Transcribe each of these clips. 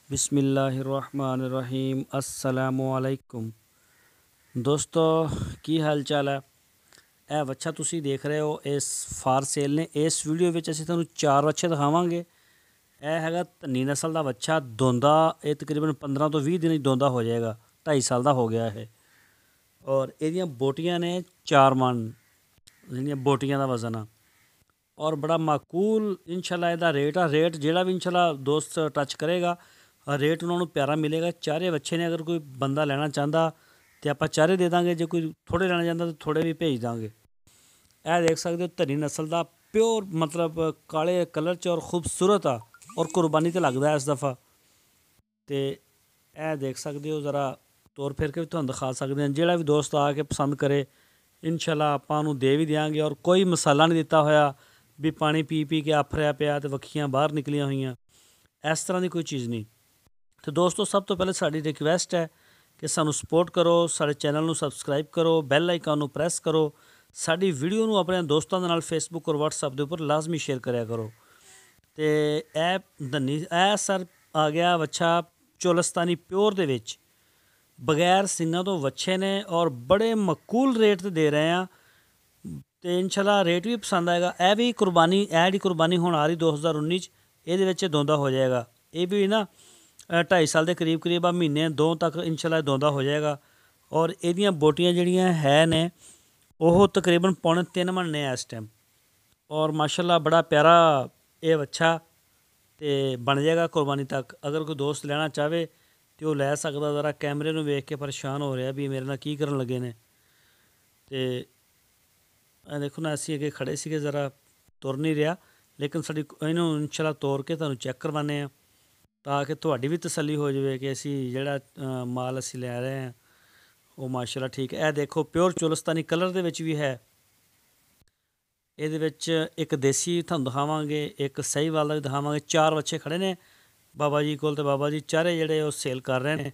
बिस्मिल्लाहिर्रहमानिर्रहीम अस्सलामुअलैकुम दोस्तों की हाल चाल है। ਇਹ ਵੱਛਾ ਤੁਸੀਂ ਦੇਖ ਰਹੇ ਹੋ ਇਸ ਫਾਰ ਸੇਲ ਨੇ। ਇਸ ਵੀਡੀਓ ਵਿੱਚ ਅਸੀਂ ਤੁਹਾਨੂੰ 4 ਵੱਛੇ ਦਿਖਾਵਾਂਗੇ। ਇਹ ਹੈਗਾ ਧੰਨੀ ਨਸਲ ਦਾ ਵੱਛਾ ਦੋਂਦਾ। ਇਹ ਤਕਰੀਬਨ 15 ਤੋਂ 20 ਦਿਨ ਵਿੱਚ ਦੋਂਦਾ ਹੋ ਜਾਏਗਾ। 2.5 ਸਾਲ ਦਾ ਹੋ ਗਿਆ ਇਹ। ਔਰ ਇਹਦੀਆਂ ਬੋਟੀਆਂ ਨੇ 4 ਮਣ ਜਿਹੜੀਆਂ ਬੋਟੀਆਂ ਦਾ ਵਜ਼ਨ ਆ। ਔਰ ਬੜਾ ਮਾਕੂਲ ਇੰਸ਼ਾਅੱਲਾ ਇਹਦਾ ਰੇਟ ਆ। ਰੇਟ ਜਿਹੜਾ ਵੀ ਇੰਸ਼ਾਅੱਲਾ ਦੋਸਤ ਟੱਚ ਕਰੇਗਾ रेट उन्होंने प्यारा मिलेगा। चारे बच्चे ने अगर कोई बंदा लेना चाहता तो आप चारे दे देंगे, जो कोई थोड़े लेना चाहता तो थोड़े भी भेज देंगे। यह देख सकते हो धनी नस्ल का प्योर मतलब काले कलर च और खूबसूरत आ और कुर्बानी तो लगता है इस दफ़ा। तो यह देख सकते हो ज़रा तौर फिर के भी तुहानूं दिखा सकते हैं। जोड़ा भी दोस्त आके पसंद करे इंशाअल्लाह आपां नूं दे भी देंगे। और कोई मसाला नहीं दिता होया भी पानी पी पी के आफरिया पिया तो वक्खियां बाहर निकलियां हुई, इस तरह की कोई चीज़ नहीं। तो दोस्तों सब तो पहले साड़ी रिक्वेस्ट है कि सानू सपोर्ट करो, साढ़े चैनल नू सबसक्राइब करो, बैल आइकन नू प्रेस करो, साड़ी वीडियो नू अपने दोस्तों दे नाल फेसबुक और व्हाट्सएप के उपर लाजमी शेयर कराया करो। तो ए सर आ गया वच्छा चोलस्तानी प्योर दे विच बगैर सिंगां तो वच्छे ने और बड़े मकूल रेट ते दे रहे हैं। तो इंशाल्लाह रेट भी पसंद आएगा। यह भी कुर्बानी जी कुर्बानी हुण आ रही 2019 ये दोंदा हो जाएगा। ये भी ना 2.5 साल के करीब करीब आ महीने 2 तक इंशाल्लाह दोंदा हो जाएगा। और ये बोटियां जड़ियाँ है ने वो तकरीबन 3.25 मन ने इस टाइम। और माशाल्लाह बड़ा प्यारा ये बच्चा तो बन जाएगा कुर्बानी तक। अगर कोई दोस्त लेना चाहे तो वो लै सकता। ज़रा कैमरे में वेख के परेशान हो रहा भी मेरे नाल की करन लगे ने। तो देखो ना असीं अगे खड़े सीगे, ज़रा तुर नहीं रहा, लेकिन साडी इन्हूं इंशाल्लाह तोड़ के तुहानूं चैक करवाने आ ताकि तुहाडी भी तसल्ली हो जाए कि असी जिहड़ा माल असी लै रहे हैं वो माशाल्लाह ठीक है। देखो प्योर चोलस्तानी कलर दे विच भी है। ये एक देसी तुहानूं दिखावांगे, एक सहीवाल दा भी दिखावांगे। 4 बच्चे खड़े ने बाबा जी कोल, ते बाबा जी चारे जिहड़े वो सेल कर रहे हैं।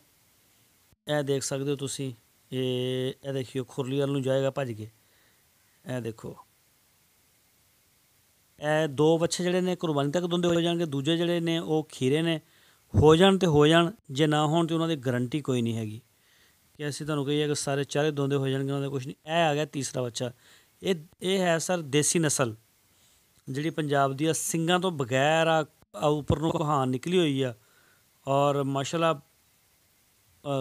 यह देख सकते हो तुसीं। ये देखियो खुरली वाल नूं जाएगा भज के। यह देखो ਇਹ 2 बच्चे ਜਿਹੜੇ ਨੇ कुर्बानी तक दोंदे हो जाएंगे। दूजे ਜਿਹੜੇ ਨੇ ਉਹ खीरे ने हो जाण ते हो जाण, जे ना होण ते उन्हां दी गारंटी कोई नहीं हैगी कि ਅਸੀਂ ਤੁਹਾਨੂੰ ਕਹੀਏ कि सारे चारे दोंदे हो जाएंगे, उन्हां दा कुछ नहीं। ਇਹ आ गया तीसरा बच्चा। ये है सर देसी नस्ल ਜਿਹੜੀ पंजाब दी ਸਿੰਘਾਂ ਤੋਂ बगैर आ उपर ਨੂੰ कहान निकली हुई आ। और माशाल्लाह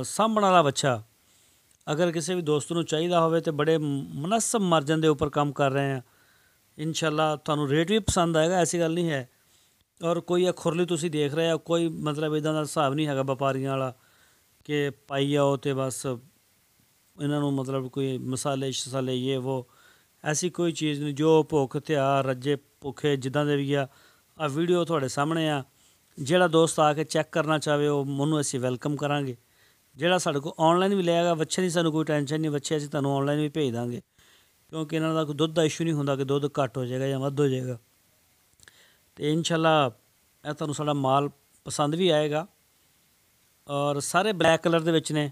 ਸਾਂਭਣ ਵਾਲਾ बच्चा अगर किसी भी दोस्त ਨੂੰ ਚਾਹੀਦਾ ਹੋਵੇ तो बड़े मुनासिब मार्जन के उपर काम कर रहे हैं। इंशाअल्लाह तुहानूं रेट भी पसंद आएगा, ऐसी गल नहीं है। और कोई खुरली तुसीं देख रहे हो, कोई मतलब इदां दा हिसाब नहीं हैगा व्यापारियां वाला कि पाई आओ तो बस इन्हां नूं मतलब कोई मसाले शसाले ये वो, ऐसी कोई चीज़ नहीं। जो भुख त्यार रज्जे भुखे जिद्दां दे भी आ वीडियो तुहाडे सामने आ। जिहड़ा दोस्त आके चैक करना चाहे उन्होंने असीं वैलकम करांगे। जिहड़ा साडे कोल ऑनलाइन भी लएगा वच्छे की सानूं कोई टेंशन नहीं, वच्छे असीं तुहानूं ऑनलाइन भी भेज देंगे, क्योंकि इन्हां दा कोई दुध का इशू नहीं होंदा कि दुध घट हो जाएगा या वध हो जाएगा। तो इंशाअल्लाह यह तुहानूं साडा माल पसंद भी आएगा। और सारे ब्लैक कलर दे विच ने।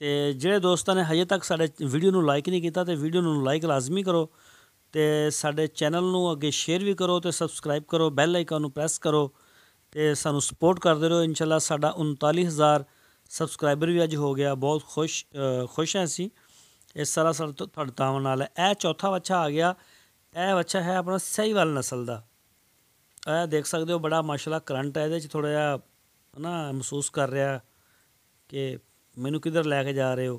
तो जिहड़े दोस्तां ने हजे तक साडे वीडियो नूं लाइक नहीं कीता तो वीडियो नूं लाइक लाजमी करो, तो साडे चैनल नूं अगे शेयर भी करो, तो सबसक्राइब करो, बैल आइकन नूं प्रेस करो, तो सानूं सपोर्ट करते रहो। इंशाअल्लाह साडा 39,000 सबसक्राइबर भी अज हो गया। बहुत खुश हैं असीं इस सारा तुहाडे तावन नाल। यह चौथा बच्चा आ गया। यह बच्चा है अपना सहीवाल नस्ल का। यह देख सकते हो बड़ा माशाल्लाह करंट है, ये थोड़ा जिहा ना महसूस कर रहा कि मैनू किधर लैके जा रहे हो।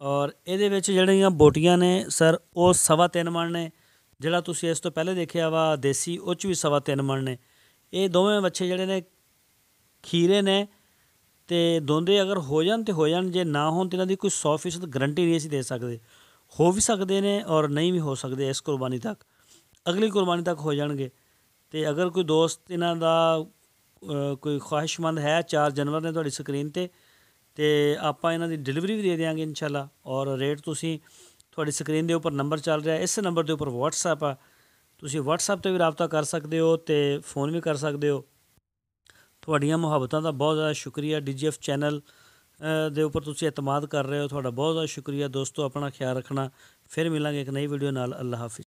और ये जिहड़ियां बोटियां ने सर वो 3.25 मन ने। जिहड़ा तुसीं इस तो पहले देखिया वा देसी उह च भी 3.25 मन ने। ये दोवें बच्चे जिहड़े ने खीरे ने तो दोंदे अगर हो जान तो हो जान, जे ना हो तो इन्हां दी कोई 100% गारंटी नहीं असीं दे सकते। हो भी सकते हैं और नहीं भी हो सकते इस कुर्बानी तक, अगली कुर्बानी तक हो जाएंगे। तो अगर कोई दोस्त इन्हां दा कोई ख्वाहिशमंद है, 4 जानवर ने तुहाडी स्क्रीन ते तो आपां इन्हां दी डिलीवरी भी दे देंगे इंशाअल्लाह। और रेट तुसीं तुहाडी स्क्रीन के उपर नंबर चल रहा है, इस नंबर के उपर व्हाट्सएप आ, तुसीं व्हाट्सएप पर भी रबता कर सकते हो, तो फोन भी कर सकते हो। तुहाडीआं मुहब्बतां दा बहुत ज़्यादा शुक्रिया। DGF चैनल दे उपर तुसीं एतमाद कर रहे हो, तुहाडा बहुत ज़्यादा शुक्रिया दोस्तों। अपना ख्याल रखना, फिर मिलांगे एक नई वीडियो नाल। अल्लाह हाफिज़।